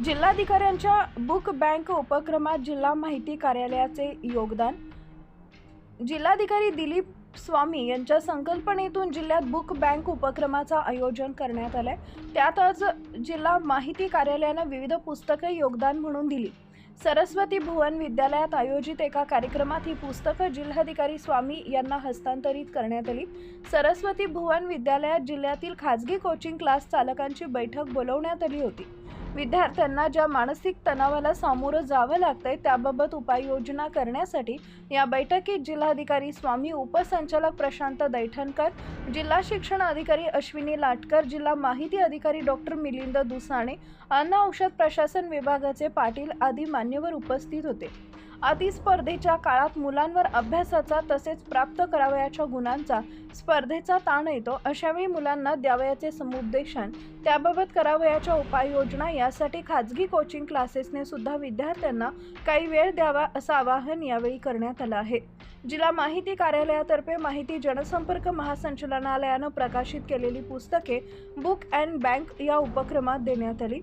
जिल्हाधिकाऱ्यांच्या book bank उपक्रमात जिल्हा माहिती कार्यालयाचे योगदान। जिल्हाधिकारी दिलीप स्वामी यांच्या संकल्पनेतून जिल्ह्यात बुक बँक उपक्रमाचं आयोजन करण्यात आलंय। त्यात आज जिल्हा माहिती कार्यालयाने विविध पुस्तके योगदान म्हणून दिली। सरस्वती भुवन विद्यालयात आयोजित एका कार्यक्रमात ही पुस्तकं जिल्हाधिकारी स्वामी यांना हस्तांतरित करण्यात आली। सरस्वती भुवन विद्यालयात जिल्ह्यातील खाजगी कोचिंग क्लास चालकांची बैठक बोलवण्यात आली होती। विद्यार्थ्यांना ज्या मानसिक तणावाला सामोरं जावं लागतंय त्याबाबत उपाययोजना करण्यासाठी या बैठकीत जिल्हाधिकारी स्वामी, उपसंचालक प्रशांत दैठणकर, जिल्हा शिक्षण अधिकारी अश्विनी लाटकर, जिल्हा माहिती अधिकारी डॉक्टर मिलिंद दुसाणे, अन्न औषध प्रशासन विभागाचे पाटील आदी मान्यवर उपस्थित होते। आधी स्पर्धेच्या काळात मुलांवर अभ्यासाचा तसेच प्राप्त करावयाच्या गुणांचा स्पर्धेचा ताण येतो। अशावेळी मुलांना द्यावयाचे समुपदेशन, त्याबाबत करावयाच्या उपाययोजना यासाठी खाजगी कोचिंग क्लासेसने सुद्धा विद्यार्थ्यांना काही वेळ द्यावा असं आवाहन यावेळी करण्यात आलं आहे। जिल्हा माहिती कार्यालयातर्फे माहिती जनसंपर्क महासंचालनालयानं प्रकाशित केलेली पुस्तके बुक अँड बँक या उपक्रमात देण्यात आली।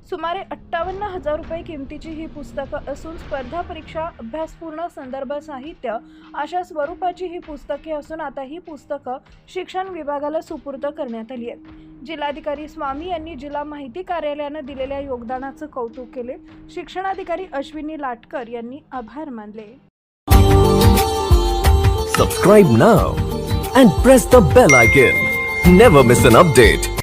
सुमारे 58,000 रुपये किमतीची ही पुस्तकं असून स्पर्धा परीक्षा, अभ्यासपूर्ण संदर्भ साहित्य अशा स्वरूपाची ही पुस्तके असून आता ही पुस्तकं शिक्षण विभागाला सुपूर्द करण्यात आली आहेत। जिल्हाधिकारी स्वामी यांनी जिल्हा माहिती कार्यालयाने दिलेल्या योगदानाचं कौतुक केले। शिक्षणाधिकारी अश्विनी लाटकर यांनी आभार मानले। Subscribe now and press the bell icon. Never miss an update.